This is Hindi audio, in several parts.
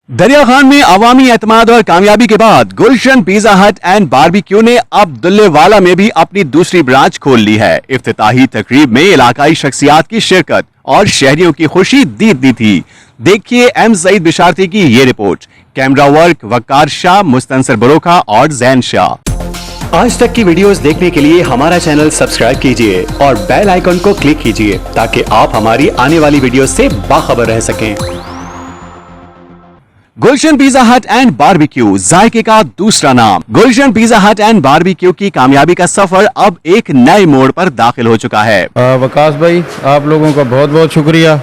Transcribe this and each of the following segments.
दरिया खान में अवामी एतमाद और कामयाबी के बाद गुलशन पिज्जा हट एंड बारबेक्यू ने अब दुल्लेवाला में भी अपनी दूसरी ब्रांच खोल ली है। इफ्तिताही तकरीब में इलाकाई शख्सियात की शिरकत और शहरियों की खुशी दीद दी थी। देखिए एम सईद बिशारती की ये रिपोर्ट। कैमरा वर्क वकार शाह, मुस्तनसर बरोखा और जैन शाह। आज तक की वीडियोस देखने के लिए हमारा चैनल सब्सक्राइब कीजिए और बेल आइकन को क्लिक कीजिए ताकि आप हमारी आने वाली वीडियो से बाखबर रह सकें। गुलशन पिज्जा हट एंड बारबेक्यू, जायके का दूसरा नाम। गुलशन पिज्जा हट एंड बारबेक्यू की कामयाबी का सफर अब एक नए मोड़ पर दाखिल हो चुका है। वकास भाई, आप लोगों का बहुत बहुत शुक्रिया।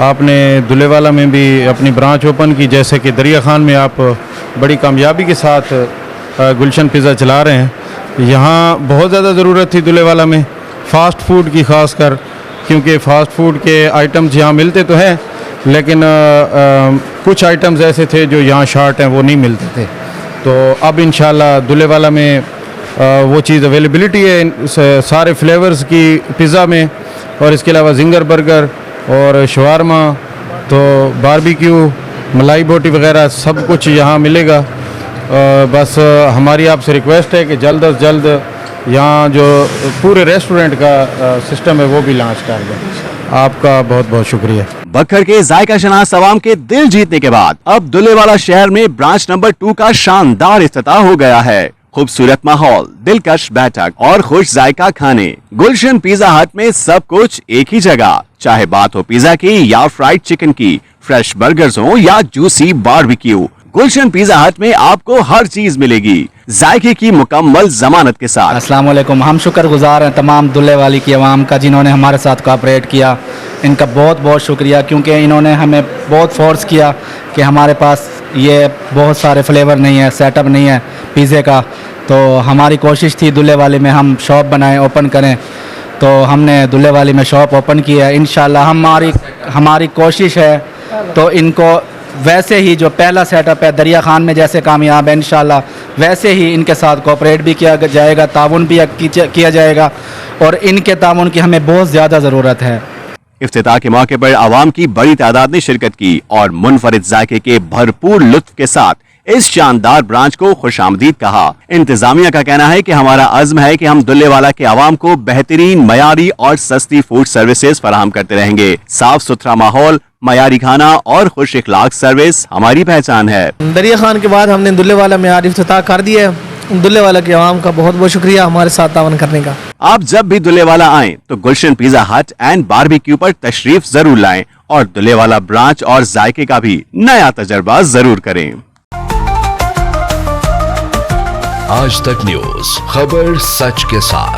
आपने दुल्लेवाला में भी अपनी ब्रांच ओपन की, जैसे कि दरिया खान में आप बड़ी कामयाबी के साथ गुलशन पिज़्ज़ा चला रहे हैं। यहाँ बहुत ज़्यादा ज़रूरत थी दुल्लेवाला में फ़ास्ट फूड की, ख़ास कर क्योंकि फ़ास्ट फूड के आइटम्स यहाँ मिलते तो हैं, लेकिन कुछ आइटम्स ऐसे थे जो यहाँ शार्ट हैं, वो नहीं मिलते थे। तो अब इंशाल्लाह दुल्लेवाला में वो चीज़ अवेलेबिलिटी है सारे फ्लेवर्स की पिज़्ज़ा में, और इसके अलावा जिंगर बर्गर और शवारमा, तो बारबेक्यू, मलाई बोटी वगैरह सब कुछ यहाँ मिलेगा। बस हमारी आपसे रिक्वेस्ट है कि जल्द अज जल्द यहाँ जो पूरे रेस्टोरेंट का सिस्टम है वो भी लॉन्च कर दें। आपका बहुत बहुत शुक्रिया। बखर के जायका शनास अवाम के दिल जीतने के बाद अब दुल्लेवाला शहर में ब्रांच नंबर 2 का शानदार इफ्तिताह हो गया है। खूबसूरत माहौल, दिलकश बैठक और खुश जायका खाने। गुलशन पिज्जा हट में सब कुछ एक ही जगह, चाहे बात हो पिज्जा की या फ्राइड चिकन की, फ्रेश बर्गर्स हो या जूसी बारबेक्यू, गुलशन पिज्जा हट में आपको हर चीज मिलेगी, जायके की मुकम्मल जमानत के साथ। अस्सलाम वालेकुम। हम शुक्रगुजार हैं तमाम दुल्लेवाली की आवाम का जिन्होंने हमारे साथ कोऑपरेट किया। इनका बहुत बहुत शुक्रिया, क्योंकि इन्होंने हमें बहुत फोर्स किया कि हमारे पास ये बहुत सारे फ्लेवर नहीं है, सेटअप नहीं है पिज़्ज़े का। तो हमारी कोशिश थी दुल्लेवाली में हम शॉप बनाएं, ओपन करें। तो हमने दुल्लेवाली में शॉप ओपन की है। इंशाल्लाह हमारी कोशिश है तो इनको वैसे ही जो पहला सेटअप है दरिया खान में जैसे कामयाब है, इंशाल्लाह वैसे ही इनके साथ कोऑपरेट भी किया जाएगा, ताउन भी किया जाएगा, और इनके ताउन की हमें बहुत ज़्यादा ज़रूरत है। इफ्तिताह के मौके पर आवाम की बड़ी तादाद ने शिरकत की और मुनफरिद जायके के भरपूर लुत्फ के साथ इस शानदार ब्रांच को खुशामदीद कहा। इंतजामिया का कहना है कि हमारा अज़्म है कि हम दुल्लेवाला के आवाम को बेहतरीन, मयारी और सस्ती फूड सर्विसेज फराहम करते रहेंगे। साफ सुथरा माहौल, मयारी खाना और खुश इखलाक सर्विस हमारी पहचान है। दरिया खान के बाद हमने दुल्लेवाला में आज इफ्तिताह कर दिया है। दुल्लेवाला के आवाम का बहुत बहुत शुक्रिया हमारे साथ तावन करने का। आप जब भी दुल्लेवाला आएं तो गुलशन पिज्जा हट एंड बारबेक्यू पर तशरीफ जरूर लाएं और दुल्लेवाला ब्रांच और जायके का भी नया तजर्बा जरूर करें। आज तक न्यूज, खबर सच के साथ।